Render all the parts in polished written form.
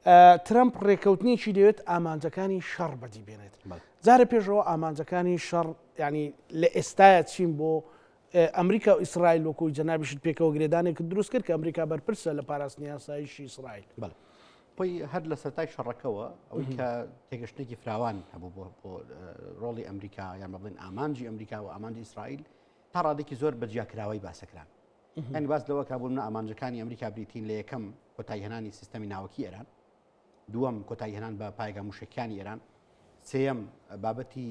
ترامپ ڕێکەوتنیی دەوێت ئامانجەکانی شەڕ بەدی بێنێت جارە پێشەوە ئامانجەکانی شەڕ ینی لە ئێستاە چین بۆ ئەمریکا و ئیسرائیل وەکوی جەنابیشت پێکەوە گرێدانێک دروست کرد کە ئەمریکا بەرپرسە لە پاراستنی یاساییشی ئیسرائیل بۆی هەر لە سەرای شەڕەکەەوە ئەوەی کە تێگەشتێکی فراوان هەبوو بۆ ڕۆڵی ئەمریکا یان بڵێن ئامانجی ئەمریکا و ئامانجی ئیسرائیل تا ڕادێکی زۆر بەجیاکراوەی باسەکران ینی باس لەوە کابوون ئامانجەکانی ئەمریکا بریتین لە یەکەم کۆتاییهێنانی سیستەمی ناوەکی ئێران دووەم کۆتاییهێنان بە پایگا موشکیانی ئێران سێەم بابەتی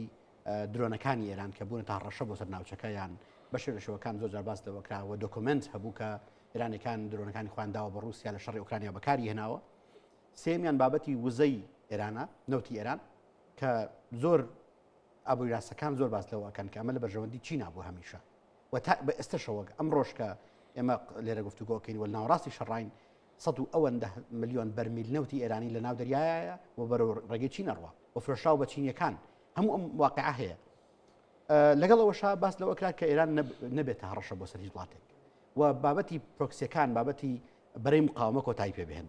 درۆنەکانی ئێران کە بوون تا ڕەشە بۆ سەر ناوچەکە یان بەشێ لە شەوەکان زۆر جار باس لەوەکراوە دۆکمنت هەبوو کە ئێرانەکان درۆنەکانی خوانداوە بە رووسیا لە شەڕی ئوکرانیا بەکاری هێناوە سێمیان بابەتی وزەی ئێرانە نەوتی ئێران کە زۆر ئابووراستەکان زۆر باس لەوەکەن کە ئەمە لە بەرژەوەندی چینا بوو هەمیشە و تا بە ئێستاشەوە ئەم ڕۆژکە ئێمە لێرە گفتوگۆکەین و ناوەڕاستی شەڕین 100 ملیۆن بەرمیل نەوتی ئێرانی لە ناو دەریایە و بەرەو ڕێگەی چین ئەڕوا و فرۆشراو بە چینیەکان هەموو ئەم واقعە هەیە لەگەڵەوەشا باس لەوە کرا کە ئێران نەبێتە هەڕەشە بۆ سەر هیچ وڵاتێک و بابەتی پرۆکسیەکان بابەتی بەرەی مقاومە کۆتایی پێبهێن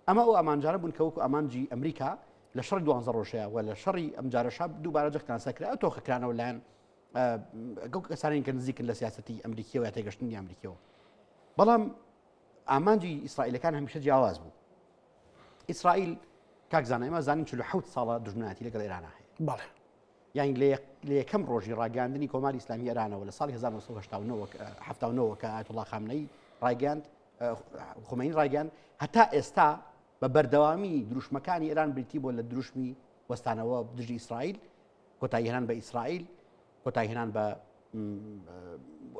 ئەمە ئەو ئامانجارە بوون کە وەکو ئامانجی ئەمریکا لە شەڕی 12 ڕۆژەیە و لە شەڕی ئەم جارەشا دووبارە جەختان سەکرا تۆخەکرانەوە لایەن کەسانی کە نزیکن لە سیاسەتی ئەمریکیەوە یا تێگەشتنی ئەمریکیەوە بەڵام ئامانجی ئیسرائیلەکان هەمیشە جیاواز بوو ئیسرائیل کاکزانە ئێمە زانین 47 ساڵە دژمنایەتی لەگەڵ ئێرانە هەیە بەڵێ یان لە یەکەم ڕۆژی ڕاگەاندنی کۆماری ئیسلامی ئێرانەوە لە ساڵی 1970 کە ئایەتوڵا خامنەی ڕاگەاند خۆمەینی ڕاگەاند هەتا ئێستا بە بەردەوامی دروشمەکانی ئێران بریتی بۆ لە دروشمی وەستانەوە دژی ئیسرائیل کۆتاییهێنان بە ئیسرائیل کۆتاییهێنان بە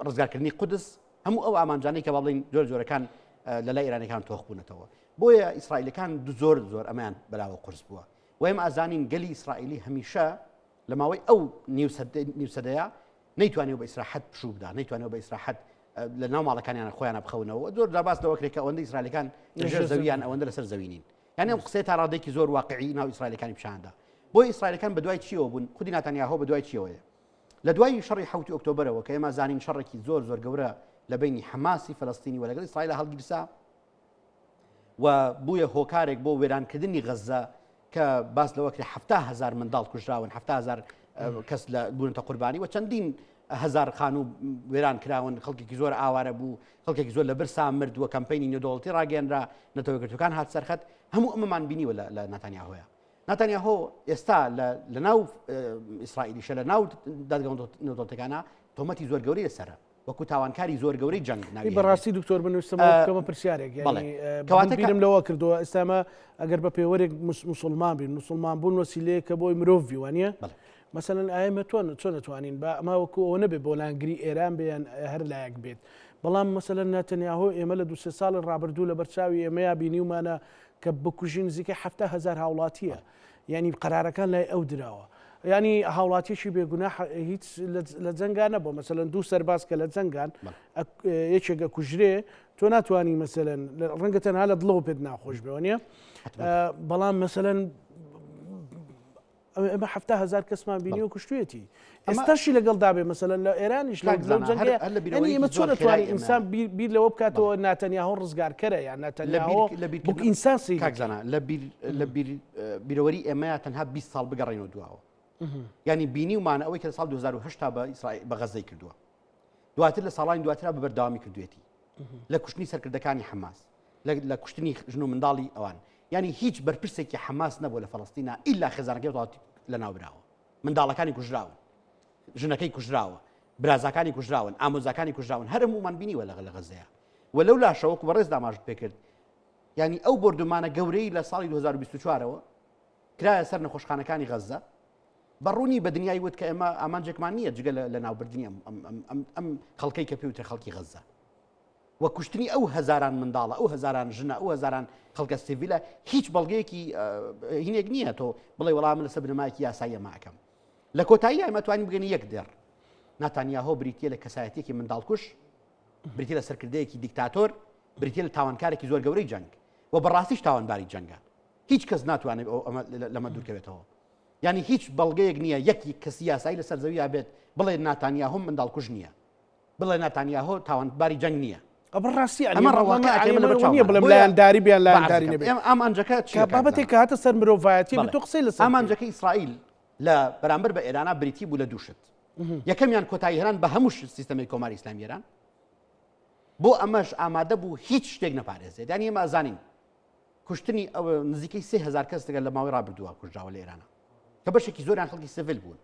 ڕزگارکردنی قودس هەموو ئەو ئامانجانەی کە بەڵێن زۆر جۆرەکان لە لای ئێرانیەکان تۆخ بوونەتەوە بۆیە ئیسرائیلەکان زۆر ئەمان بەلاوە قورس بووە و ئێمە ئازانین گەلی ئیسرائیلی هەمیشە لە ماوەی ئەو نیوسەدەیە نەیتوانێت بە ئیسراحەت پشوو بدا نەیتوانێت بە ئیسراحەت لە ناو ماڵەکانیان خۆیان بخەونەوە زۆر داباس لەوەکرێت کە ئەوەندە ئیسرائیلەکان لەژێر زەویان ئەوەندە لەسەر زەوینین یعنی ئەم قسەی تا ڕادێکی زۆر واقعی ناو ئیسرائیلەکانی پیشاندا بۆی ئیسرائیلەکان بە دوای چیەوە بوون خودی ناتانیاهۆ بە دوای چیەوەیە لە دوای شەڕی 7 ئۆکتۆبرەوە کە ئێمە زانین شەڕێکی زۆر گەورە لە بینی حماسی فەلەستینی و لەگەڵ ئیسرائیل هەڵگیرسا و بوویە هۆکارێک بۆ وێرانکردنی غەزە کە باس لەوەکرێ 7,000 منداڵ کوژراون 7,000 کەس لە بوونەتە قوربانی و چەندین هزار خانوو وێران کراون خەڵکێکی زۆر ئاوارە بوو خەڵکێکی زۆر لە برسا مرد و کەمپینی نێودەوڵەتی ڕاگەێنرا نەتەوەیەکگرتوەکان هات سەرخەت هەموو ئەمەمان بینیوە لە ناتانیاهۆیە ناتانیاهۆ ئێستا لە ناو ئیسرائیلیشە لە ناو دادگا نێودەوڵەتەکانە تۆمەتی زۆر گەورەی لەسەرە وەکو تاوانکاری زۆر گەورەی جەنگ ناوی بەڕاستی دکتۆر بنووسمەوە پرسیارێک کەواتەبیرم لەوە کردووە ئێستامە ئەگەر بە پێوەرێک مسلمان بین مسلمان بوون وسیلەیە کە بۆی مرۆڤ وانە مثلەن ئایمە چۆن نتوانین بە ئەما وەکو ئەوە نەبێت بۆ لانگری ئێران بێن هەر لایەک بێت بەڵام مەسەلەن ناتەنیاهۆ ئێمە لە 2 ساڵی ڕابردوو لە بەرچاوی ئێمەیا بینیومانە کە بکوژین نزیکەی 7,000 هاوڵاتیە یعنی قەرارەکان لای ئەو دراوە ینی هاوڵاتیشی بێگونا هیچ لە جەنگان نەبوو مەسەلەن 2 سەرباز کە لە جەنگان یەکێکە کوژرێ تۆ ناتوانانی مەسەلەن ڕەنگە تەنها لە دڵەوە پێت ناخۆش بێوە بەڵام مەسەلەن ئەمە 7,000 کەسمان بینی و کوشتوێتی ئێستاشی لەگەڵ دابێ مەسەلەن لە ئێرانیش لە ئێمە چۆن نتوانین ئینسان بیر لەوە بکاتەوە ناتەنیاهۆ ڕزگارکەرە یان ناتەنیاهۆ بووک ئینسان کاکزانە لە بیرەوەری ئێمەیە تەنها 20 ساڵ بگەڕێنەوە دواوە ینی بینیومان ئەوەی کە ساڵ 2010 بە غەزەی کردووە دواتر لە ساڵانی دواترا بە بەردەوامی کردوێتی لە کوشتنی سەرکردەکانی حەماس لە کوشتنی ژن و منداڵی ئەوان ینی هیچ بەرپرسێکی حەماس نەبوو لە فەڵەستینە ئیلا خێزانەکەی وڵاتی لە ناوبراوە منداڵەکانی کوژراون ژنەکەی کوژراوە برازەکانی کوژراون ئامۆزاکانی کوژراون هەر هەمومان بینیوە لە غەزەیە و لەو لاشەوەکو بەڕێز داماژت پێکرد ینی ئەو بردومانە گەورەی لە ساڵی 2024ەوە کرایە سەر نەخۆشخانەکانی غەزە بەڕوونی بە دنیای وت کە ئێمە ئامانجێکمان نییە جگە لە ناوبردنی ئەم خەڵکەی کە پێوترە خەڵکی غەزە و کوشتنی ئەو هەزاران منداڵە ئەو هەزاران ژنە ئەو هەزاران خەڵکە سیڤیلە هیچ بەڵگەیەکی هینێک نییە تۆ بڵێ وەڵام لەسەر بنەمایەکی یاساییە ماکەم لە کۆتایی ئێمە توانین بگەین یەک دێر ناتانیاهۆ بریتیە لە کەسایەتێکی منداڵکوش بریتیە لە سەرکردەیەکی دیکتاتۆر بریتیە لە تاوانکارێکی زۆر گەورەی جەنگ و بەڕاستیش تاوانباری جەنگە هیچ کەس ناتوانێت لەمە دوورکەوێتەوە ینی هیچ بەڵگەیەک نییە یەکی کەسی یاسایی لەسەر زەویە بێت بڵێ ناتانیاهۆ منداڵکوژ نییە بڵێ ناتانیاهۆ تاوانباری جەنگ نییە بەڕاستی ئەمە بڵم لایەنداری بیان لایەنداری نەبێت ئەم ئەنجەکە بابەتێک هاتە سەر مرۆڤایەتی بە تۆ قسەی لەسەر ئامانجەکە ئیسرائیل لە بەرامبەر بە ئێرانە بریتی بوو لە دووشت یەکەمیان کۆتایی هێنان بە هەموو سیستەمی کۆماری ئیسلامی ئێران بۆ ئەمەش ئامادە بوو هیچ شتێک نەپارێزێت یانی ئێمە ئازانین کوشتنی ئەو نزیکەی 3000 کەس دەگەن لە ماوەی ڕابردووە کوژراوە لە ئێرانە کە بەشێکی زۆریان خەڵکی سیڤیل بوون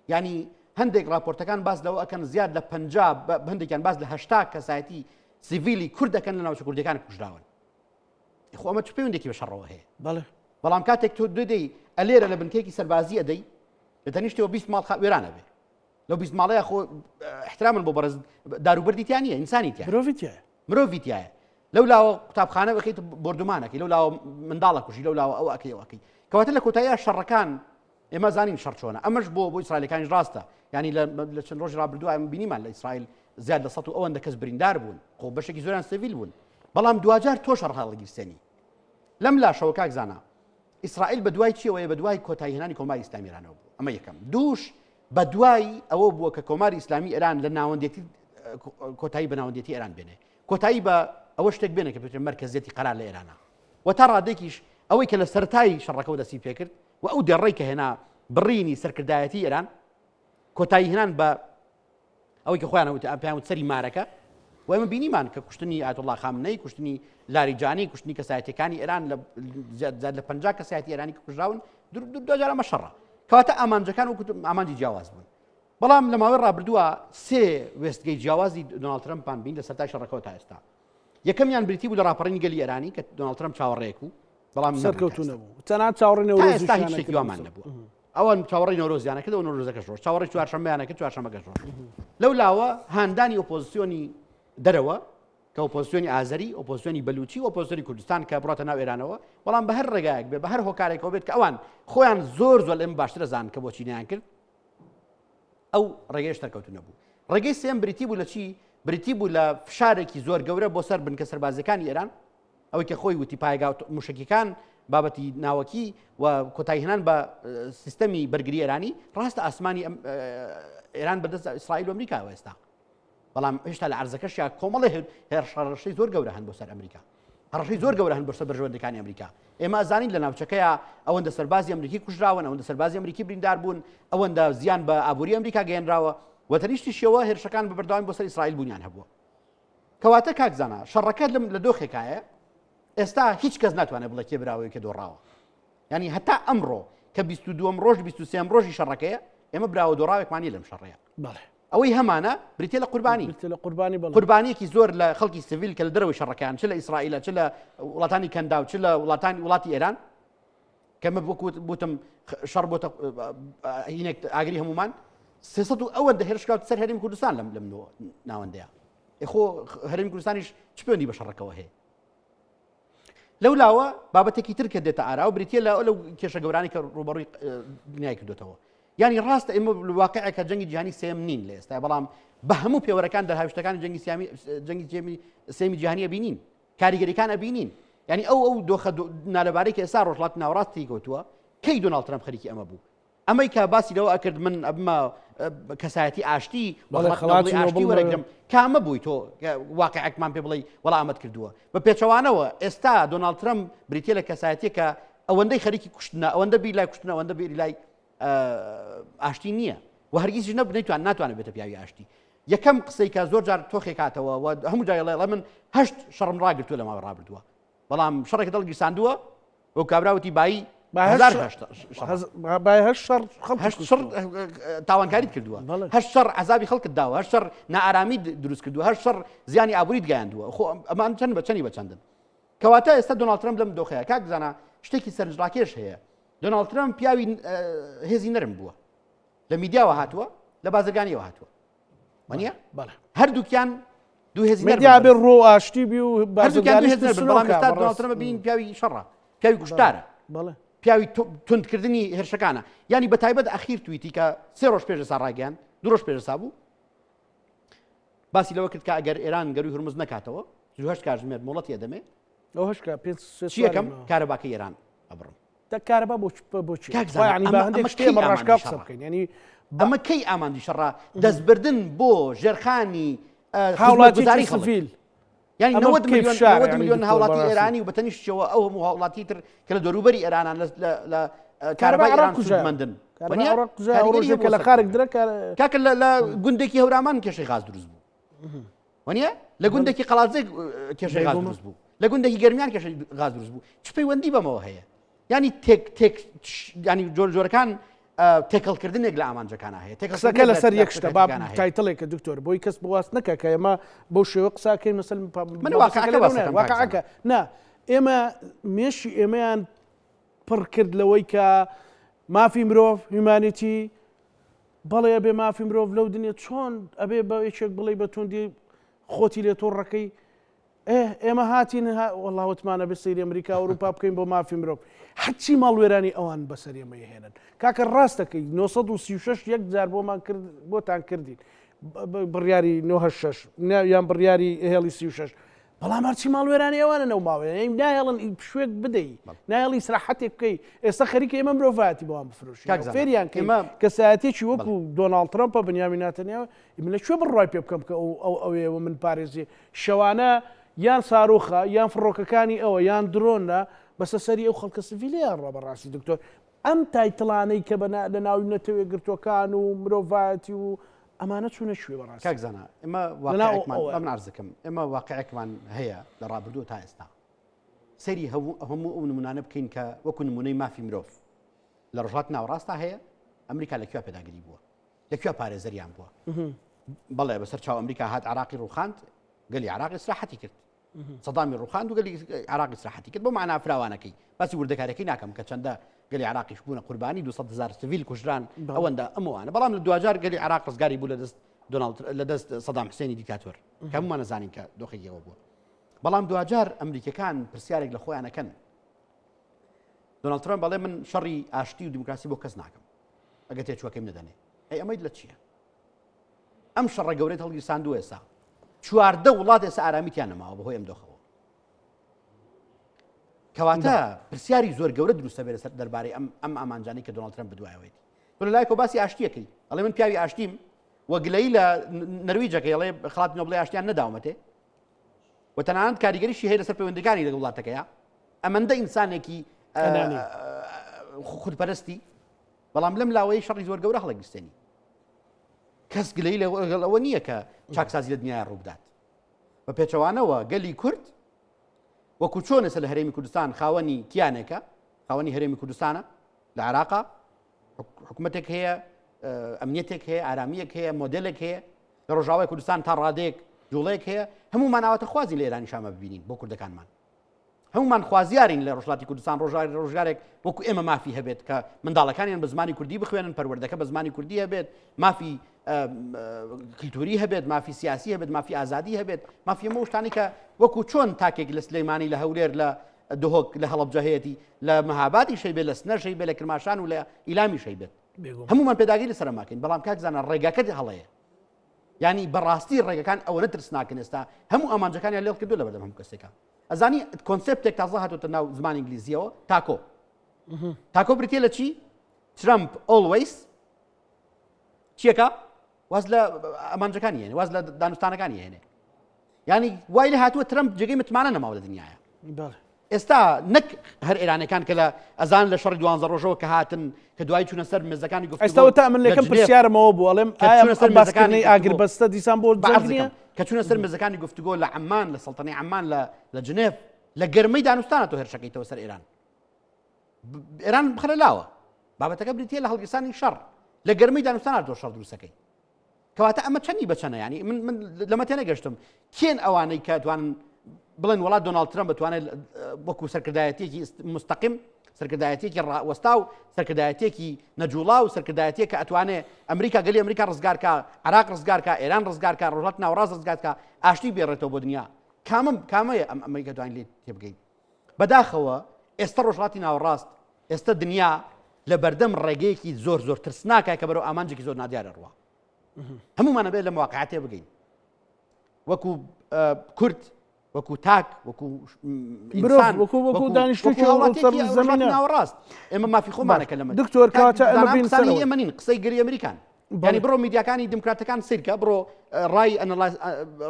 ینی هەندێک راپۆرتەکان باس لەوە ئەکەن زیاد لە 50 هەندێکیان باس لە 80 کەسایەتی سیڤیلی کورد دەکەن لە ناوچە کوردەکان کوژراون خۆ ئەمە چ پەیوەندێکی بە شەڕەوە هەیە بەڵام کاتێک تۆ دوێدەی ئەلێرە لە بنکەیەکی سەربازی ئەدەی لە تەنیشتەوە 20 ماڵ وێرانە بێ لەو 20 ماڵەیە خۆ احترامن بۆ بەڕێز داروبەردیتیان نیە ئینسانیتیە مرۆڤیتیایە لەو لاوە قوتابخانە بکەیت بردومانەکەی لەو لاوە منداڵە کوژی لەو لاوە ئەو ئەکەی ئەوەکەی کەواتە لە کۆتاییە شەڕەکان ئێمە زانین شەڕ چۆنە ئەمەش بۆ ئیسرائیلەکانی ڕاستە ینی لە چەند ڕۆژی ڕابردووە ئەمە بینیمان لە ئیسرائیل زیاد لە 100 ئەوەندە کەس بریندار بوون خۆ بەشێکی زۆریان سیڤیل بوون بەڵام دوجار تۆ شەڕ هەڵگیرسێنی لەم لاشەوە کاک زانا ئیسرائیل بە دوای چیەوەیە بە دوای کۆتایی هێنانی کۆماری ئیسلامی ئێرانەوە بوو ئەمە یەکەم دووش بە دوای ئەوە بووە کە کۆماری ئیسلامی ئێران لە ناوەندێتی کۆتایی بە ناوەندێتی ئێران بێنێ کۆتایی بە ئەوە شتێک بێنێ کە بێتێت مرکزیەتی قەرار لە ئێرانە و تا ڕادێکیش ئەوەی کە لە سەرەتای شەڕەکەەوە دەستی پێکرد و ئەو دەڕێی کە هێنا بڕینی سەرکردایەتی ئێران کۆتایی هێنان بە ئەوەی کە خۆیان پێیان سەری مارەکە و ئێمە بینیمان کە کوشتنی ئایەتوڵڵا خامنەی کوشتنی لاریجانی کوشتنی کەسایەتیەکانی ئێران لە زیاد لە 50 کەسایەتی ئێرانی کە کوژراون دوجار ئەمە شەڕە کەواتە ئامانجەکان وەکوتم ئامانجی جیاواز بوون بەڵام لە ماوەی ڕابردووە سێ وێستگەی جیاوازی دۆناڵد ترەمپان بین لە سەرەتای شەڕەکەەوە تا ئێستا یەکەمیان بریتی بوو لە ڕاپەڕینی گەلی ئێرانی کە دۆناڵد ترەمپ چاوەڕێک و بەڵام سەرکەوتو نەبوو تەنانەت چاوەڕێی نەورۆزی هیچ وامان نەبوو ئەوەن چاوەڕێی نەورۆزیانە کردەوە نەورۆزەکەش ڕۆژ چاوەڕێی چوارشەممەیانە کرد چوارشەممەکەش ڕۆژ لەو لاوە هاندانی ئۆپۆزیسیۆنی دەرەوە کە ئۆپۆزیسیۆنی ئازەری ئۆپۆزیسیۆنی بەلوچی ئۆپۆزیسیۆنی کوردستان کە بڕاتە ناو ئێرانەوە بەڵام بە هەر ڕێگایەک بێ بە هەر هۆکارێکەوە بێت کە ئەوان خۆیان زۆر لەم باشترە زان کە بۆچی نیان کرد ئەو ڕێگەیش دەرکەوتو نەبوو ڕێگەی سێم بریتی بوو لە چی بریتی بوو لە فشارێکی زۆر گەورە بۆ سەر بنکە سەربازەکانی ئێران ئەوەی کە خۆی وتی پایگا موشکیەکان بابەتی ناوەکی و کۆتایی هێنان بە سیستەمی بەرگری ئێرانی ڕاستە ئاسمانی ئێران بەدەست ئیسرائیل و ئەمریکاوە ئێستا بەڵام هێشتا لە عەرزەکەشیا کۆمەڵی هێرشەڕەشەی زۆر گەورە هەن بۆ سەر ئەمریکا هەڕەشەی زۆر گەورە هەن بۆ سەر بەرژەوەندەکانی ئەمریکا ئێمە ئازانین لە ناوچەکەیە ئەوەندە سەربازی ئەمریکی کوژراون ئەوەندە سەربازی ئەمریکی بریندار بوون ئەوەندە زیان بە ئابووری ئەمریکا گەیەنراوە و تەنیشتیشەوە هێرشەکان بە بەردەوامی بۆ سەر ئیسرائیل بوونیان هەبووە کەواتە کاک زانا شەڕەکە لە دۆخێکایە ئێستا هیچ کەس ناتوانێت بڵێ کێبراوەیە کە دۆڕاوە ینی هەتا ئەمڕۆ کە 22 ڕۆژ 23 ڕۆژی شەڕەکەیە ئێمە براوە دۆڕاوێکمانی لەم شەڕەیە ئەوەی هەمانە بریتێ لە قوربانیەکی زۆر لە خەڵکی سیڤیل کە لە دەرەوەی شەڕەکان چ لە ئیسرائیلە چ لە وڵاتانی کەندا و چ لە وڵاتی ئێران کەمە بوتم شەڕ بۆتە هینێک ئاگری هەمومان 300 ئەوەندە هێرشکات سەر هەرێمی کوردستان لەم ناوەندەیە خۆ هەرێمی کوردستانیش چ پەیوەندی بە شەڕەکەەوە هەیە لەو لاوە بابەتێکی تر کە دێتە ئارا و بریتە لەو کێشە گەورانی کە ڕوبەڕووی دنیای کردوێتەوە ینی ڕاستە ئێمە واقعەکە جەنگی جیهانی سێم نین لە ئێستا بەڵام بە هەموو پێوەرەکان دەرهاوشتەکانی جەنگی سێمی جیهانیە بینین کاریگەریەکان ئەبینین ینی ئەو دۆخە نالەبارەی کە ئێستا ڕۆژهەڵاتی ناوەڕاستی کەوتووە کەی دۆناڵد ترەمپ خەریکی ئەمە بوو ئەمەی کە باسی لەوە ئەکرد من ئەبمە کەسایەتی ئاشتی ئاشتی وەرەگرم کامە بووی تۆ واقعەکمان پێ بڵێ وەڵامەت کردووە بە پێچەوانەوە ئێستا دۆناڵد ترەمپ بریتە لە کەسایەتی کە ئەوەندەی خەریکی کوشتنە ئەوەندە بیر لای کوشتنە ئەوەندە بیر لای ئاشتی نییە و هەرگیز ناتوانێت بێتە پیاوی ئاشتی یەکەم قسەی کە زۆر جار تۆخێک هاتەوە و هەموو جای لێڵە من هەشت شەڕم ڕاگرتووە لە ماوەی ڕابردووە بەڵام شەڕێک دڵگیرساندووە وەک کابراوتی بایی تاوانکاریت کردووە هەشت شەڕ عەزابی خەڵکت داوە هەشت شەڕ نائارامی دروست کردووە هەشت شەڕ زیانی ئابووریت گەیاندووە خۆ ئەمان چەند بە چەندن کەواتە ئێستا دۆناڵد ترەمپ لەم دۆخەیە کاک بزانە شتێکی سەرنجڕاکێش هەیە دۆناڵد ترەمپ پیاوی هێزی نەرم بووە لە میدیاوە هاتووە لە بازرگانیەوە هاتووە وانە هەردووکیان دوو هێزی میدیا بێ ڕۆ ئاشتی بی و بازرگانی بەڵام ئێستا دۆناڵد ترەمپ ببین پیاوی شەڕە پیاوی کوشتارە پیاوی توندکردنی هێرشەکانە ینی بە تایبەت ئەخیر توییتی کە 3 ڕۆژ پێش ئێستا ڕاگەیان 2 ڕۆژ پێش ئێستا بوو باسی لەوە کرد کە ئەگەر ئێران گەروی هورمز نەکاتەوە 8 کاتژمێر مۆڵەت یەدەمێ چیەکەم کارەباکە ئێران ئەبڕم کارەبا بۆچی ینی بە هەندێک شتێمە ڕاشکا قسە بکەین ینی ئەمە کەی ئاماندی شەڕا دەستبردن بۆ ژێرخانی هاوڵاتی سیڤیل يعني 90 مليون هاوڵاتی ئێرانی و بەتەنیشتەوە ئەو هەموو هاوڵاتی تر کە لە دەوروبەری ئێرانان لە کارەبای ئێران سودمەندن کە لە خارج درە کاکە لە گوندێکی هەورامان کێشەی غاز دروست بوو وانە لە گوندێکی قەڵازێک کێشەی غاز دروست بوو لە گوندێکی گەرمیان کێشەی غاز دروست بوو چ پەیوەندی بەمەوە هەیە ینی ینی جۆرەکان تێکەڵکردنێک لە ئامانجەکانە هەیە قسەکە لەسەر یەک شتە با تایتڵێکە دکتۆر بۆی کەس بواست نەکە کە ئێمە بەو شێوە قساکەین مەسەل واقعەکە نا ئێمە مێشی ئێمەیان پڕ کرد لەوەی کە مافی مرۆڤ هیومانیتی بەڵێ ئەبێ مافی مرۆڤ لەو دنیا چۆن ئەبێ بە یەکێک بڵێ بە توندی خۆتی لێ تۆڕەکەی ئێمە هاتین وەڵڵا وتمانە بەسەری ئەمریکا و ئەوروپا بکەین بۆ مافی مرۆڤ هەرچی ماڵوێرانی ئەوان بەسەر ئێمە هێنن کاکە ڕاستەکەی 936 یەک جار بۆتان کردین بڕیاری 96 یان بڕیاری هێڵی 36 بەڵام هەرچی ماڵوێرانی ئەوانە نەو ماوەیە نایەڵن شوێک بدەی نایەڵی سراحەتێک بکەی ئێستا خەریکە ئێمە مرۆڤاتی بۆوان بفرۆشین فێریان کەسایەتێکی وەکو دۆناڵد ترەمپە بنیامین ناتەنیاهو من لەکوێ بڕای پێ بکەم کە ئەوێەوە من پارێزی شەوانە یان ساڕۆخە یان فڕۆکەکانی ئەوە یان درۆنە بەسە سەری ئەو خەڵکە سڤیلیان ڕە بەڕاستی دکتۆر ئەم تایتڵانەی کە لە ناوی نەتەوێ گرتوەکان و مرۆڤایەتی و ئەمانە چوونە شوێ بەڕاستی کاکزانە ئێمە واقعمان عرزەکەم ئێمە واقعەکەمان هەیە لە ڕابردوو تا ئێستا سەیری هەموو ئەو نمونانە بکەین کە وەکو نمونەی مافی مرۆڤ لە ڕۆژهات ناوەڕاستە هەیە ئەمریکا لەکوێ پێداگیری بووە لەکوێ پارێزەریان بووە بەڵێ بەسەر چاو ئەمریکا هات عراقی ڕووخاند گەلی عراقی سراحەتی کرد سەدامی ڕووخاند و گەلی عراقی سراحەتی کرد بۆ معنا فراوانەکەی باسی وردەکارەکەی ناکەم کە چەندە گەلی عراقیش بوونە قوربانی 200,000 سڤیل کوژران ئەوەندە ئەمەوانە بەڵام لە 2000 گەلی عراق ڕزگاری بوو لە دەست سەدام حوسێنی دیکتاتۆر کە هەمومان نەزانین کە دۆخێکەوە بووە بەڵام 2000 ئەمریکەکان پرسیارێک لە خۆیانەکەن دۆناڵد ترەمپ بەڵێ من شەڕی ئاشتی و دیموکراسی بۆ کەس ناکەم ئەگە تێچووەکەیم نەدەنێ ئەی ئەمەی لە چییە ئەم شەڕە گەورەی هەڵگیرساندووە ئێستا 14 وڵات ئێستا ئارامیتیان نەماوە بەهۆی ئەم دۆخەوە کەواتە پرسیاری زۆر گەورە دروستە بێت لەسەر دەربارەی ئەم ئامانجانەی کە دۆناڵد ترەمپ بدوایەوەیت تۆ لە لای کۆ باسی ئاشتیەکەی ئەڵێ من پیاوی ئاشتیم وەگلەی لە نەرویجەکەی ئەڵێ خڵاتی نۆبڵی ئاشتیان نەداومەتێ و تەنانەت کاریگەریشی هەیە لەسەر پەیوەندەکانی لەگەڵ وڵاتەکەیە ئەمەندە ئینسانێکی خودپەرستی بەڵام لەم لاوەیە شەڕی زۆر گەورە هەڵەگرستێنی کەس گلەی لەوە نییە کە چاکسازی لە دنیای ڕوودات بە پێچەوانەوە گەلی کورد وەکو چۆنە لە هەرێمی کوردستان خاوەنی تیانێکە خاوەنی هەرێمی کوردستانە لە عێراقا حکوومەتێک هەیە ئەمنیەتێک هەیە ئارامیەک هەیە مۆدلێک هەیە لە ڕۆژاوای کوردستان تا ڕادێک جوڵەیەک هەیە هەمومان ئاواتە خوازی لە ئێرانی شامە ببینین بۆ کوردەکانمان هەمومان خوازیارین لە ڕۆژهاتی کوردستان ڕۆژگارێک وەکو ئێمە مافی هەبێت کە منداڵەکانیان بە زمانی کوردی بخوێنن پەروەردەکە بە زمانی کوردی هەبێت مافی کلتوری هەبێت مافی سیاسی هەبێت مافی ئازادی هەبێت مافی هەموو شتانی کە وەکو چۆن تاکێک لە سلەیمانی لە هەولێر لە دهۆک لە هەڵەبجە هەیەتی لە مەهابادی شەی بێت لە سنەر شەی بێت لە کرماشان و لە ئیلامی شەی بێت هەمومان پێداگیری لەسەر ماکەین بەڵام کاکزانە ڕێگاکە هەڵەیە ینی بەڕاستی ڕێگەکان ئەوە نەترسناکەن ئێستا هەموو ئامانجەکانیان لێڵ کردو لە بەردەم هەموو کەسێکە ئەزانی کۆنسپتێک تازە هاتوتە ناو زمانی ئینگلیزیەوە تاکۆ بریتێ لە چی ترامپ ئۆڵوەیس چیەکە واز لە ئەمانجەکانی هێنێ واز لە دانوستانەکانی هێنێ ینی وای لە هاتووە ترامپ جێگەی متمانە نەماوە لە دنیاە ئێستا نەک هەر ئێرانەکان کە لە ئەزان لە شەڕی 12 ڕۆژەوە کە هاتن کە دوای چوونە سەر مێزەکانی گفتوگۆ ئێستا تا من لەکەم پرسیارمەوە بوو ئەڵێم ئایا باسکردنەی ئاگربەستە دیسان بۆ جەنگیە کە چوونە سەر مێزەکانی گفتوگۆ لە عەمان لە سەڵتەنەی عەمان لە جنێڤ لە گەرمەی دانوستانە تۆ هێرشەکەیتەوە سەر ئێران بخەرە لاوە بابەتەکە بریتە لە هەڵگیرسانی شەڕ لە گەرمەی دانوستانە تۆ شەڕ دروستەکەی کەواتە ئەمە چەندی بەچەنە ینی من لەمە تێنەگەشتم کێن ئەوانەی کە توانن بڵێن وڵات دۆناڵد ترەمپ بتوانێت وەکو سەرکردایەتێکی مستەقیم سەرکردایەتێکی ڕاوەستا و سەرکردایەتێکی نەجوڵا و سەرکردایەتێک کە ئەتوانێت ئەمریکا گەلی ئەمریکا ڕزگارکە عێراق ڕزگارکە ئێران ڕزگارکە ڕۆژهەڵاتی ناوەڕاست ڕزگارکە ئاشتی بێڕێتەوە بۆ دنیا کامەیە ئەم ئەمریکا دوان لێ تێبگەین بەداخەوە ئێستا ڕۆژهەڵاتی ناوەڕاست ئێستا دنیا لە بەردەم ڕێگەیەکی زۆر زۆر ترسناکە کە بەرەو ئامانجێکی زۆر نادیارە ڕوا هەمومانە بێت لە مواقعاتێ بگەین وەکو کورد وەکو تاک وەکو ئینسان وەکو دانیشتووی ناوەڕاست ئێمە مافی خۆمانەکە لەمە دکتۆر کاتە ئێمە نین قسەی گەری ئەمریکان ینی بڕۆ میدیاکانی دموکراتەکان سیرکە بڕۆ ڕای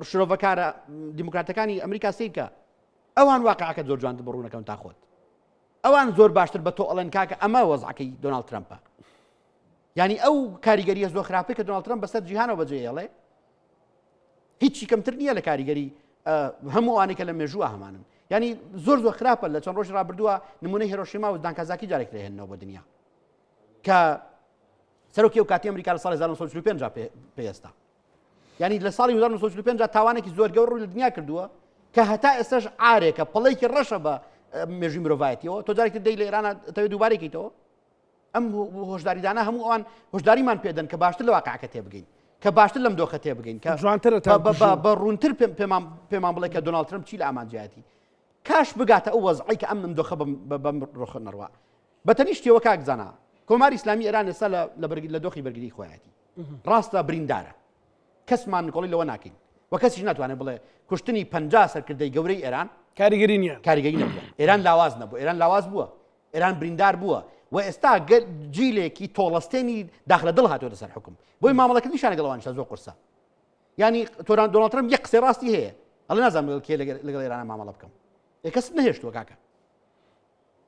شرۆڤەکارە دیموکراتەکانی ئەمریکا سیرکە ئەوان واقعەکە زۆر جوان بڕوونەکەن تا خۆت ئەوان زۆر باشتر بە تۆ ئەڵێن کاکە ئەمە وەزعەکەی دۆناڵد ترەمپە ینی ئەو کاریگەریە زۆر خراپەی کە دۆناڵد ترەمپ بەسەر جیهانەوە بەجێهێڵێ هیچی کەمتر نییە لە کاریگەری هەموو ئەوانەی کە لە مێژووە هەمانن ینی زۆر خراپە لە چەند ڕۆژی ڕابردووە نمونەی هیرۆشیما و ناکازاکی جارێک لێهێننەوە بۆ دنیا کە سەرۆکی و کاتی ئەمریکا لە ساڵی 1945 پێستا ینی لە ساڵی 1945 تاوانێکی زۆر گەورە ڕووی لە دنیا کردووە کە هەتا ئێستاش ئارێکە پەڵەیەکی ڕەشە بە مێژووی مرۆڤایەتیەوە تۆ جارێک دەی لە ئێرانە دەتەوێت دووبارێکیتەوە ئەم هۆشداریدانە هەموو ئەوان هۆشداریمان پێدەن کە باشتر لە واقعەکە تێبگەین کە باشتر لەم دۆخە تێبگەین کە بە ڕوونتر پێمان بڵێ کە دۆناڵد ترەمپ چی لە ئامانجیاتی کاش بگاتە ئەو وەزعی کە ئەم دۆخە بەم ڕۆخە نەڕوا بەتەنیشتیەوە کاکزانە کۆماری ئیسلامی ئێران ئێستا لە دۆخی بەرگری خۆیەتی ڕاستە بریندارە کەسمان کۆڵی لەوە ناکەین و کەسیش ناتوانێت بڵێ کوشتنی 50 سەرکردەی گەورەی ئێران کاریگەری نییە کاریگەری نەبووە ئێران لاواز نەبوو ئێران لاواز بووە ئێران بریندار بووە و ئێستا جیلێکی تۆڵەستێنی داخلە دڵ هاتووەتە سەر حکم بۆی مامەڵەکردنی شانە گەڵەوانشە زۆر قورسە ینی تۆران دۆناڵد ترەمپ یەک قسەی ڕاستی هەیە ئەڵێ نازانم کێ لەگەڵ ئێرانە مامەڵە بکەم کەس نەهێشتووە کاکە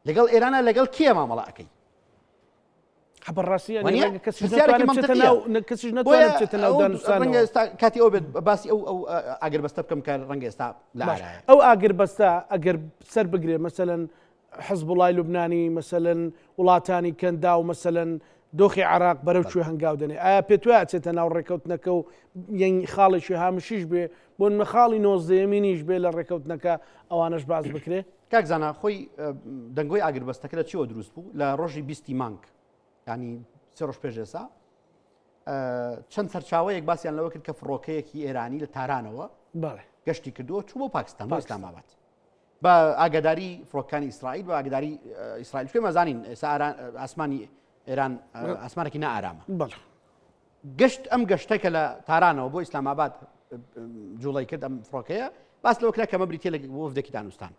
لەگەڵ ئێرانە لەگەڵ کێ مامەڵە ئەەکەی کاتی ئەو بێت باسی ئەو ئاگربەستە بکەم کە ڕەنگە ئێستا ئەو ئاگربەستە ئەگەر سەر بگرێ مەسەلەن حزب وڵای لوبنانی مەسەلەن وڵاتانی کەندا و مەسەلەن دۆخی عراق بەرەو کوێ هەنگاو دەنێ ئایا پێت وایە ئەچێتە ناو ڕێکەوتنەکە و خاڵێکی هامشیش بێ بۆ خاڵی نۆزدەیەمینیش بێ لە ڕێکەوتنەکە ئەوانەش باز بکرێ کاکزانە خۆی دەنگۆی ئاگربەستەکە لە چیوە دروست بوو لە ڕۆژی 20 مانگ ینی سێ ڕۆژ پێش ئێستا چەند سەرچاوەیەک باسییان لەوە کرد کە فڕۆکەیەکی ئێرانی لە تارانەوە گەشتی کردووە چوو بۆ پاکستان بۆ ئیسلاماباد بە ئاگاداری فڕۆکەکانی ئیسرائیل بە ئاگاداری ئیسرائیل پێ مەزانین ئێستا ئاسمانی ئێران ئاسمانێکی نائارامە گەشت ئەم گەشتێکە لە تارانەوە بۆ ئیسلاماباد جوڵی کرد ئەم فڕۆکەیە باس لەوە کرا کە مەبریتێ لە وەفدێکی دانوستان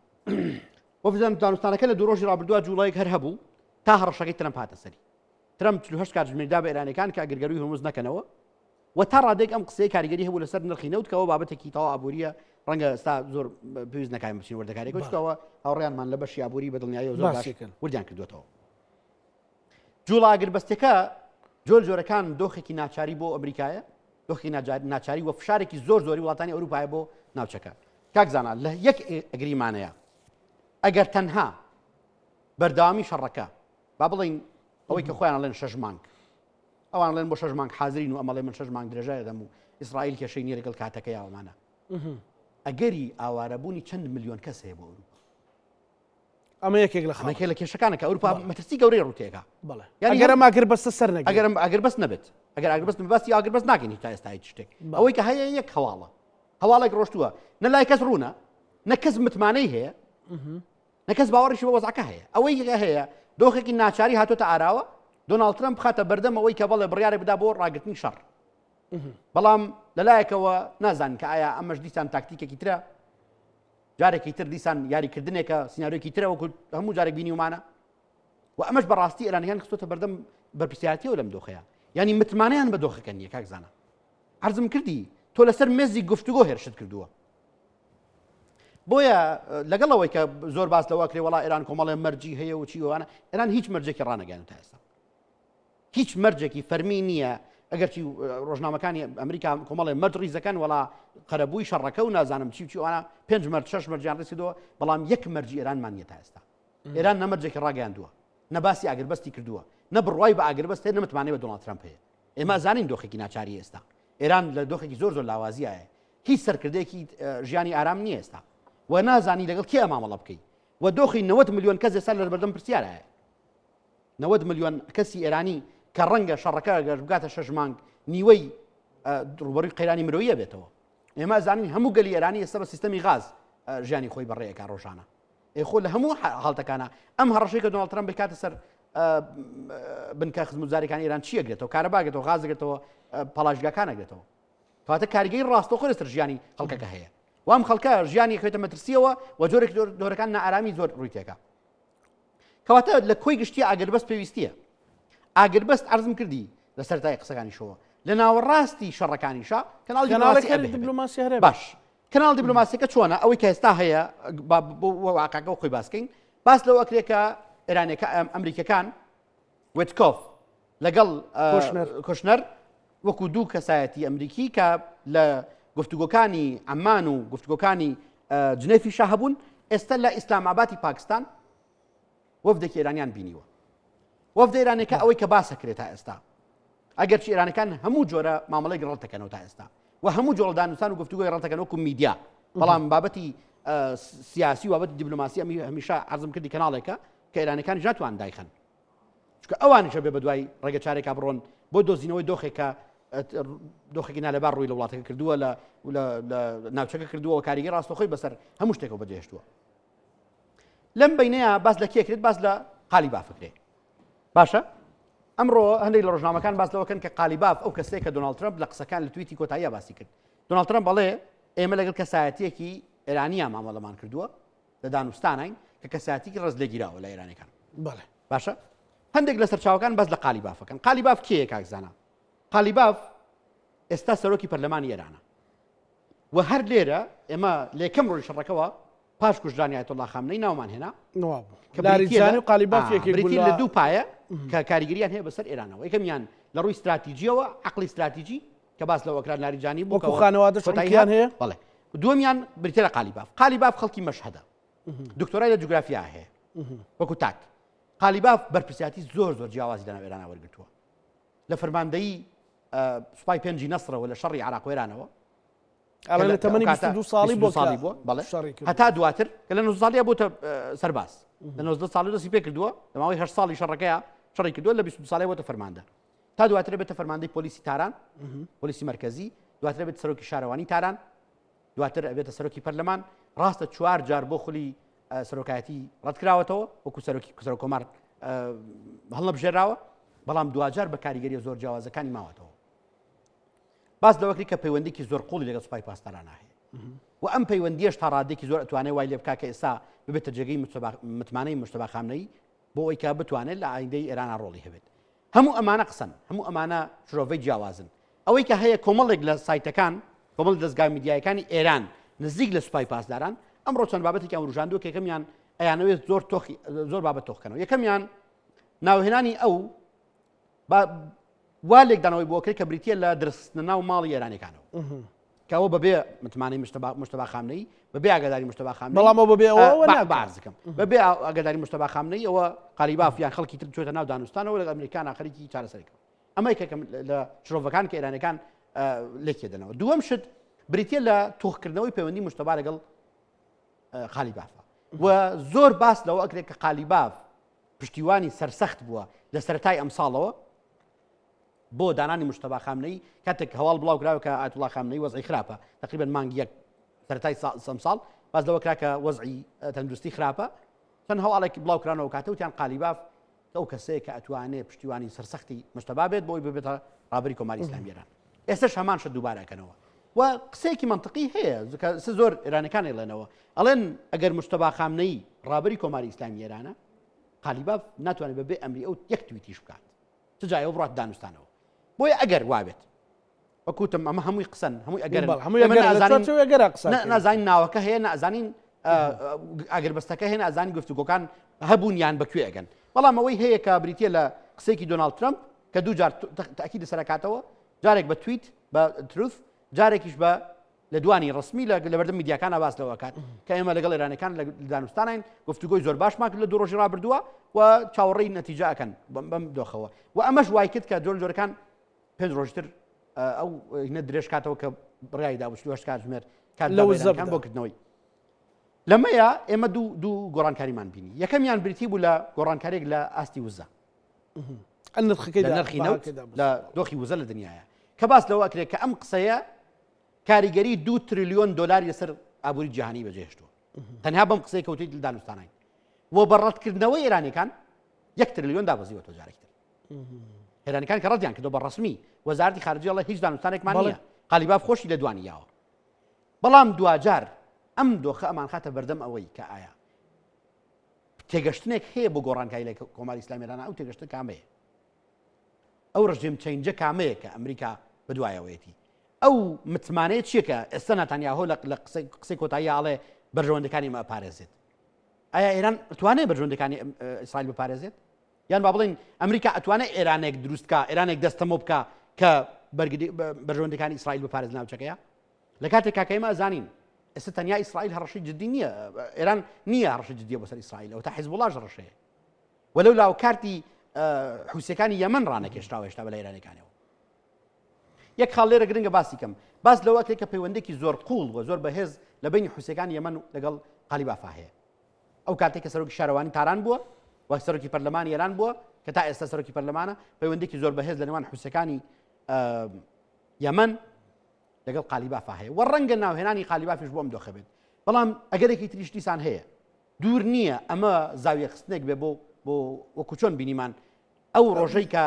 وەفدە دانوستانەکە لە دوو ڕۆژی ڕابردووە جوڵەیەک هەر هەبوو تا هەڕەشەکەی ترەمپ هاتە سەری ترەمپ 48 کاتژمێردا بە ئێرانەکان کە ئەگەرگەروی هەرموز نەکەنەوە و تا ڕادێک ئەم قسەی کاریگەری هەبوو لەسەر نرخی نەوت کەەوە بابەتێکی تەواو ئابوووریە ڕەنگە ئێستا زۆر پێویست نەکاین بچین وەردەکارێک وچکەوە هاوڕێیانمان لە بەشی ئابووری بەدڵنیایی و زۆر باش وردیان کردوێتەوە جوڵە ئاگربەستەکە جۆرەکان دۆخێکی ناچاری بۆ ئەمریکایە دۆخی ناچاری و فشارێکی زۆر زۆری وڵاتانی ئەوروپایە بۆ ناوچەکە کاکزانە لە یەک ئەگریمانەیە ئەگەر تەنها بەردەوامی شەڕەکە با بڵین ئەوەی کە خۆیان لێن 6 مانگ ئەوان لێن بۆ 6 مانگ حاضرین و ئەمەڵێ من 6 مانگ درێژایە دەم و ئیسرائیل کێشەی نییە لەگەڵ کاتەکەی ئەومانە ئەگەری ئاوارەبوونی چەند ملیۆن کەس هەیە بۆ ئەوروپا ئەمە یەکێک لە کێشەکانە کە ئەوروپا مەترسی گەورەی ڕوتێکە ئەگەر ئەم ئاگربەستە سەر نەگەێت ئەگەر ئاگربەست نەبێت ئەگەر ئاگربەست باسی ئاگربەست ناکەین تا ئێستا هیچ شتێک ئەوەی کە هەیە یەک هەواڵێک ڕۆشتووە نە لای کەس ڕوونە نە کەس متمانەی هەیە نە کەس باوەڕیشی بە وەزعەکە هەیە ئەوەی هەیە دۆخێکی ناچاری هاتوۆتە ئاراوە دۆناڵد ترەمپ بخاتە بەردەم ئەوەی کە بەڵێ بڕیارێک بدا بۆ ڕاگرتنی شەڕ بەڵام لەلایەکەوە نازان کە ئایا ئەمەش دیسان تاکتیکێکی ترە جارێکی تر دیسان یاریکردنێکە سیناریۆکی ترە وەکو هەموو جارێک بینی ومانە و ئەمەش بەڕاستی ئێرانیان خستۆتە بەردەم بەرپرسیارەتیەوە لەم دۆخەیە ینی متمانەیان بە دۆخەکە نییە کاکزانە عەرزم کردی تۆ لەسەر مێزی گفتوگۆ هێرشت کردووە بۆیە لەگەڵەوەی کە زۆر باس لەوە کرێ وڵا ئێران کۆمەڵێ مەرجی هەیە و چیوانە ئێران هیچ مەرجێکی ڕانەگەیان تا ئێستا هیچ مەرجێکی فەرمی نییە ئەگەرچی ڕۆژنامەکانی ئەمریکا کۆمەڵێ مەرج ڕیزەکان وڵا قەرەبووی شەڕەکە و نازانم چیوانە 5 مەرج 6 مەرجیان ڕێسیدەوە بەڵام یەک مەرجی ئێرانمان نیە تا ئێستا ئێران نە مەرجێکی ڕاگەیاندووە نە باسی ئاگربەستی کردووە نە بڕوای بە ئاگربەست هەیە نەمتوانێت بە دۆناڵد ترەمپ هەیە ئێمە زانین دۆخێکی ناچاری ئێستا ئێران لە دۆخێکی زۆر لاوازیایە هیچ سەرکردەیەکی ژیانی ئارام نییە ئێستا و نازانی لەگەڵ کێ مامەڵە بکەیت و دۆخی 90 ملیۆن کەس ئێستا لە بەردەم پرسیارایە 90 ملیۆن کەسی ئێرانی کە ڕەنگە شەڕەکە گەشت بگاتە 6 مانگ نیوەی ڕوبەڕووی قەیرانی مرۆییە بێتەوە ئێمە زانین هەموو گەلی ئێرانی ئێستا بە سیستەمی غاز ژیانی خۆی بەڕێیەکە ڕۆژانە خۆ لە هەموو حاڵتەکانە ئەم هەڕەشەی کە دۆناڵد ترەمپ بکاتە سەر بنکە خزمەتگوزاریەکانی ئێران چی ئەگرێتەوە کارەباگێتەوە غازەگرێتەوە پەڵاشگاکان ئەگرێتەوە کەواتە کاریگەی ڕاستەوخۆ لەسەر ژیانی خەڵکەکە هەیە وام خەڵکە ژیانی خۆیتە مەترسیەوە و جۆرێک دۆرەکان نائارامی زۆر ڕووی تێکە کەواتە لە کۆی گشتی ئاگربەست پێویستیە ئاگربەست عەرزم کردی لە سەرەتای قسەکانی شەوە لە ناوەڕاستی شەڕەکانیشە کەناڵی دیبلۆماسی هەرێ باش کەناڵ دیبلۆماسیەکە چۆنە ئەوەی کە ئێستا هەیە بۆ واقعەکە خۆی باسکەین باس لەوە ئەکرێت کە ئێرانیەکە ئەمریکەکان وێتکۆف لەگەڵ کوشنەر وەکو دوو کەسایەتی ئەمریکی کە لە گفتوگۆکانی عەمان و گفتوگۆکانی جنێفی شا هەبوون ئێستا لە ئیسلامابادی پاکستان وەفدێکی ئێرانیان بینیوە وەفدە ئێرانیەکە ئەوەی کە باسەکرێت تا ئێستا ئەگەرچی ئێرانەکان هەموو جۆرە مامەڵەی ڕەتەکەنەوە تا ئێستا و هەموو جۆڵ دانوستان و گفتوگۆی ڕەتەکەن وەکو میدیا بەڵام بابەتی سیاسی و بابەتی دیبلۆماسی هەمیشە عەرزم کردی کەناڵێکە کە ئێرانەکانی ناتوان دایخەن چونکە ئەوانیشە بێ بەدوای ڕێگە چارێکا بڕۆن بۆ دۆزینەوەی دۆخێکە دۆخێکی نالەبار ڕووی لە وڵاتەکە کردووە لە ناوچەکە کردووە و کاریگەری ڕاستەخۆی بەسەر هەموو شتێکەوە بەجێهێشتووە لەم بینەیە باس لە کێکرێت باس لە قالی بافکرێ باشە ئەمڕۆ هەندێک لە ڕۆژنامەکان باس لەوەکەن کە قالی باف ئەو کەسێک کە دۆناڵد ترەمپ لە قسەکان لە توییتی کۆتاییە باسی کرد دۆناڵد ترەمپ بەڵێ ئێمە لەگەڵ کەسایەتیەکی ئێرانیە مامەڵەمان کردووە لە دانوستانین کە کەسایەتێکی ڕێز لێگیراوە لە ئێرانیەکان بەڵێ باشە هەندێک لە سەرچاوەکان باس لە قالی بافەکەن قالی باف کێیە کاکزانە قالی باف ئێستا سەرۆکی پەرلەمانی ئێرانە و هەر لێرە ئێمە لە یەکەم ڕۆژی شەڕەکەوە پاش کوژرانی ئایەتوڵا خامنەی ناومان هێنا لاریجانی و قالی باف بریتین لە دوو پایە کە کاریگەریان هەیە بەسەر ئێرانەوە یەکەمیان لە ڕووی استراتیجیەوە عقلی استراتیجی کە باس لە وەکران لاریجانی بوو وەکو خانەوادە شۆتاییان هەیە بەڵێ دووەمیان بریتە لە قالی باف خەڵکی مەشهەدە دکتۆرای لە جوگرافیا هەیە وەکو تاک قالی باف بەرپرسیاتی زۆر جیاوازی لەناو ئێرانە وەرگرتووە لە فەرماندەیی سوپای پێنجی نەسرەوە لە شەڕی عێراق و ئێرانەوە ئەڵێ لە تەمەنی 22 ساڵی بووە بەڵێ هەتا دواتر کە لە 90 ساڵیە بووتە سەرباز لە 90 ساڵی دەستی پێ کردووە لە ماوەی 8 ساڵی شەڕەکەیە شەڕی کردووە لە 22 ساڵی بووتە فەرماندە تا دواتر بێتە فەرماندەی پۆلیسی تاران پۆلیسی مرکزی دواتر بێت سەرۆکی شارەوانی تاران دواتر بێتە سەرۆکی پەرلەمان ڕاستە 4 جار بۆ خولی سەرۆکایەتی ڕەت کراوەتەوە وەکو سەرۆکی کۆمار هەڵنەبژێراوە بەڵام دوجار بە کاریگەری زۆر جیاوازەکانی ماوەتەوە باس لەوەکری کە پەیوەندێکی زۆر قوڵی لەگەڵ سوپای پاسدارانە هەیە و ئەم پەیوەندیەش تا ڕادێکی زۆر ئەتوانێت وای لێ بکا کە ئێستا ببێتە جێگەی متمانەی مجتەبا خامنەی بۆ ئەوەی کە بتوانێت لە ئایندەی ئێرانە ڕۆڵی هەبێت هەموو ئەمانە قسەن هەموو ئەمانە شرۆڤەی جیاوازن ئەوەی کە هەیە کۆمەڵێک لە سایتەکان کۆمەڵ دەستگای میدیایەکانی ئێران نزیک لە سوپای پاسداران ئەمڕۆ چەند بابەتێکیان ڕژاندووە کە یەکەمیان ئەیانەوێت زۆر بابەت تۆخکەنەوە یەکەمیان ناوهێنانی ئەو وا لێکدانەوەی بۆ کرد کە بریتە لە درستنە ناو ماڵی ئێرانەکانەوە کەەوە بەبێ متمانەی مجتەبا خامنەی بەبێ ئاگاداری مجتەبا خامنەی بەڵام بەبێ ئەوە بارزەکەم بەبێ ئاگاداری مجتەبا خامنەی ئەوە قالی باف یان خەڵکی تر چۆتە ناو دانوستانەوە لە ئەمریکان ئاخەریکی چارەسەرێکەوە ئەمە یەکێکم لە شرۆڤەکان کە ئێرانەکان لێکێدەنەوە دووەم شت بریتە لە تۆخکردنەوەی پەیوەندی مجتەبا لەگەڵ قالی بافە و زۆر باس لەوە ئەکرێت کە قالی باف پشتیوانی سەرسەخت بووە لە سەرەتای ئەم ساڵەوە بۆ دانانی مجتەبا خامنەی کاتێک هەواڵ بڵاو کراوە کە ئایەتوڵا خامنەی وەزعی خراپە تقریبا مانگی یەک سەرەتای سەم ساڵ باس لەوە کرا کە وەزعی تەندروستی خراپە چەند هەواڵێکی بڵاو کرانەوە کاتە وتیان قالی باف ئەو کەسەیە کە ئەتوانێت پشتیوانی سەرسەختی مجتەبا بێت بۆی ببێتە ڕابەری کۆماری ئیسلامی ئێران ئێستاش هەمان شت دووبارەکەنەوە و قسەیەکی منطقی هەیە زۆر ئێرانەکان ئێڵێنەوە ئەڵێن ئەگەر مجتەبا خامنەی ڕابەری کۆماری ئیسلامی ئێرانە قالی باف ناتوانێت بەبێ ئەمری ئەو یەک تویتیش بکات چ جایەوە بڕات دانوستانەوە بۆیە ئەگەر وابێت وەکوتم ئەمە هەمووی قسەن هەمووی ئەگەر نازانین ناوەکە هەیە نازانین ئاگربەستەکە هێن ئازانی گفتوگۆکان هەبوون یان بەکوێ ئەگەن بەڵام ئەوەی هەیە کە بریتە لە قسەیەکی دۆناڵد ترەمپ کە دوو جار تاکید سەرکاتەوە جارێک بە تویت بە تروث جارێکیش بە لە دوانی ڕسمی لە بەردەم میدیاکانە باس لەوە کات کە ئێمە لەگەڵ ئێرانەکان لە دانوستانین گفتوگۆی زۆر باشمان کرد لە دوو ڕۆژی ڕابردووە و چاوەڕێی نەتیجە ئەکەن بەم دۆخەوە و ئەمەش وای کرد کە جۆرەکان پێنج ڕۆژتر ئەو هینە درێژ کاتەوە کە بڕیای دابشتی هەشت کات ژمێر کات لەوەکان بۆ کردنەوەی لەمەیە ئێمە دوو گۆڕانکاریمان بینی یەکەمیان بریتی بوو لە گۆڕانکارێک لە ئاستی وزە نرخی نەوت لە دۆخی وزە لە دنیاە کە باس لەوە ئەکرێت کە ئەم قسەیە کاریگەری 2 تریلیۆن دۆلار لەسەر ئابووری جیهانی بەجێهێشتووە تەنها بەم قسەی کەوتوی لە دانوستانین و بەڕەتکردنەوەی ئێرانیەکان 1 تریلیۆن دابەزیوەوە جارێکتر ئێرانیەکان کە ڕەتیان کردەوە بە ڕەسمی وەزارەتی خارجیە ئەڵێ هیچ دانوستانێکمان نییە قالی باف خۆشی لە دوانیاوە بەڵام دوجار ئەم دۆخە ئەمان خاتە بەردەم ئەوەی کە ئایا تێگەشتنێک هەیە بۆ گۆڕانکاری لە کۆماری ئیسلامی ئێران ئەو تێگەشتن کامەیە ئەو ڕژیم چەینجە کامەیە کە ئەمریکا بەدوایەوەیەتی ئەو متمانەیە چیەکە ئێستا نەتانیاهۆ لە قسەی کۆتایی ئاڵێ بەرژەوەندەکانی مە ئەپارێزێت ئایا ئێران ئەتوانێت بەرژەوەندەکانی ئیسرائیل بپارێزێت یان با بڵین ئەمریکا ئەتوانێت ئێرانێک دروستکە ئێرانێک دەستەمۆ بکە کە بەرژەوەندەکانی ئیسرائیل بپارێز ناوچەکەیە لە کاتێک کاکەیمە ئەزانین ئێستا تەنیا ئیسرائیل هەڕەشەی جددی نییە ئێران نییە هەڕەشەی جددیە بۆ سەر ئیسرائیل ئەو تا حیزبوڵاش ڕەشەیە وەلەو لاو کارتی حوسەکانی یەمەن ڕانەکێشراوە هێشتا بە لە ئێرانەکانەوە یەک خاڵ لێرە گرنگە باسی کەم باس لەوە کە پەیوەندێکی زۆر قوڵ و زۆر بەهێز لە بینی حوسەکانی یەمەن لەگەڵ قالیبافا هەیە ئەو کاتێک کە سەرۆکی شارەوانی تاران بووە و سەرۆکی پەرلەمانی ئێران بووە کە تا ئێستا سەرۆکی پەرلەمانە پەیوەندێکی زۆر بەهێز لە نێوان حوسەکانی یەمەن لەگەڵ قالیبافا هەیە و ڕەنگە ناوهێنانی قالیبافیش بۆ ئەم دۆخە بێت بەڵام ئەگەرێکی تریش دیسان هەیە دوور نییە ئەمە زاویە خستنێک بێ بۆ وەکو چۆن بینیمان ئەو ڕۆژەی کە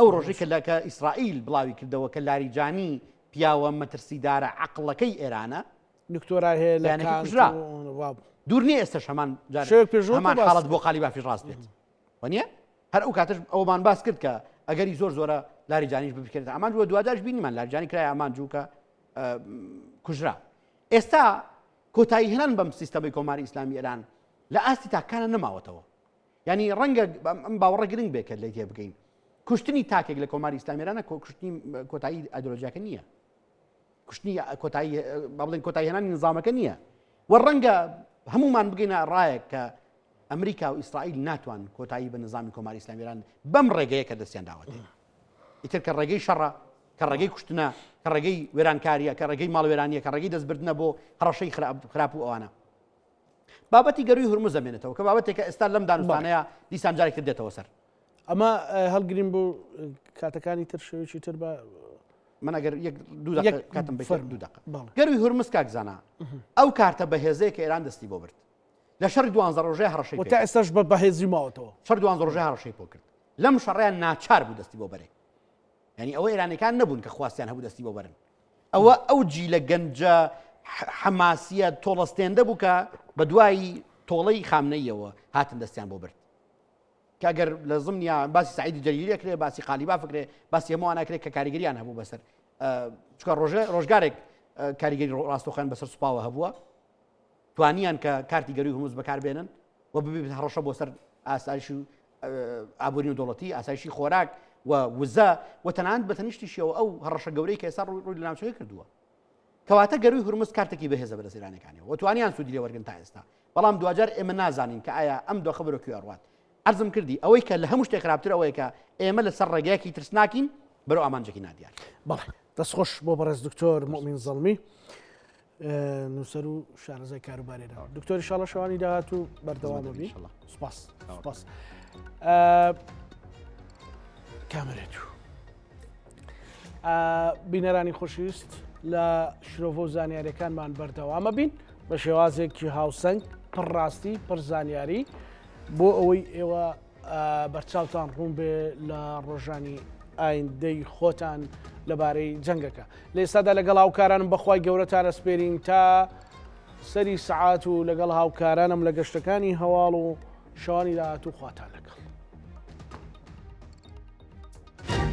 ئەو ڕۆژەی کە ئیسرائیل بڵاوی کردەوە کە لاریجانی پیاوە مەترسیدارە عەقڵەکەی ئێرانە دکتۆرا هەیە لە کوژرا دوور نییە ئێستش هەمان حاڵەت بۆ قالیبافیش ڕاست بێت وانە هەر ئەو کاتش ئەومان باس کرد کە ئەگەری زۆر زۆرە لاریجانیش بکرێت ئامان وە دواداش بینیمان لاریجانی کرای ئامان جووکە کوژرا ئێستا کۆتایی هێنان بەم سیستەمی کۆماری ئیسلامی ئێران لە ئاستی تاکانە نەماوەتەوە ینی ڕەنگە ئەم باوەڕە گرنگ بێت کە لێ تێ بگەین کوشتنی تاکێک لە کۆماری ئیسلامی ئێرانە کوشتنی کۆتایی ئایدۆلۆژیاکە نییە کوشتنی کۆتایی با بڵێن کۆتایی هێنانی نظامەکە نییە و ڕەنگە هەمومان بگەینە ڕایەک کە ئەمریکا و ئیسرائیل ناتوان کۆتایی بە نظامی کۆماری ئیسلامی ئێران بەم ڕێگەیە کە دەستیان داوەتێ ئیتر کە ڕێگەی شەڕە کە ڕێگەی کوشتنە کە ڕێگەی وێرانکاریە کە ڕێگەی ماڵ وێرانیە کە ڕێگەی دەستبردنە بۆ هەڕەشەی خراپ و ئەوانە بابەتی گەروی هورمز دەمێنێتەوە کە بابەتێکە ئێستا لەم دانوستانەیە دیسان جارێک دێتەوە سەر ئەمە هەڵگرین بۆ کاتەکانی تر شێوەیەکی تر بە من ئەگەر دوو دقیقە کاتم بکەم دوو دقیقە گەروی هورمز کاکزانە ئەو کارتە بەهێزەیە کە ئێران دەستی بۆ برد لە شەڕی 12 ڕۆژەیە هەڕەشەی تا ئێستاش بە بەهێزی ماوەتەوە شەڕ 12 ڕۆژەیە هەڕەشەی بۆ کرد لەم شەڕیان ناچار بوو دەستی بۆ بەرێ ینی ئەوە ئێرانەکان نەبوون کە خواستیان هەبوو دەستی بۆ بەرن ئەوە ئەو جیلە گەنجە حەماسیە تۆڵەستێندە بوو کە بە دوایی تۆڵەی خامنەیەوە هاتن دەستیان بۆ برد کە ئەگەر لە زمنیا باسی سعیدی جەلیلی ئەکرێ باسی قالیباف ئەکرێ باسی هەمووان ئەکرێت کە کاریگەریان هەبوو بەسەر چکە ڕۆژگارێک کاریگەری ڕاستەوخۆیان بەسەر سوپاوە هەبووە توانیان کە کارتی گەروی هورمز بەکاربێنن و ببێت هەڕەشە بۆ سەر ئاسایشی و ئابووری و دەوڵەتی ئاسایشی خۆراک و وزە و تەنانەت بە تەنیشتیشەوە ئەو هەڕەشە گەورەی کە ئێستا ڕووی لە ناوچەکە کردووە کەواتە گەروی هورمز کارتێکی بەهێزە بە دەسێرانەکانیەوە و توانیان سوودی لێ وەرگن تا ئێستا بەڵام دوجار ئێمە نازانین کە ئایا ئەم دۆخە بەرەکوێ ئەڕوات عەرزم کردی ئەوەی کە لە هەموو شتێک خراپتر ئەوەیە کە ئێمە لەسەر ڕێگەیەکی ترسناکین بەرەو ئامانجێکی نادیار بەڵێ دەستخۆش بۆ بەڕێز دکتۆر مومین زەڵمی نووسەر و شارەزای کاروبارێدا دکتۆری شاڵە شەوانی داهات و بەردەوامە بی سوپاس سوپاس کامەرێت و بینەرانی خۆشویست لە شرۆڤە و زانیاریەکانمان بەردەوامە بین بە شێوازێکی هاوسەنگ پڕڕاستی پڕ زانیاری بۆ ئەوەی ئێوە بەرچاوتان ڕوون بێ لە ڕۆژانی ئایندەی خۆتان لەبارەی جەنگەکە لە ئێستادا لەگەڵ هاوکارانم بەخوای گەورەتان ئەسپێرین تا سەری سەعات و لەگەڵ هاوکارانم لە گەشتەکانی هەواڵ و شەوانی داهاتوو خواتان لەگەڵ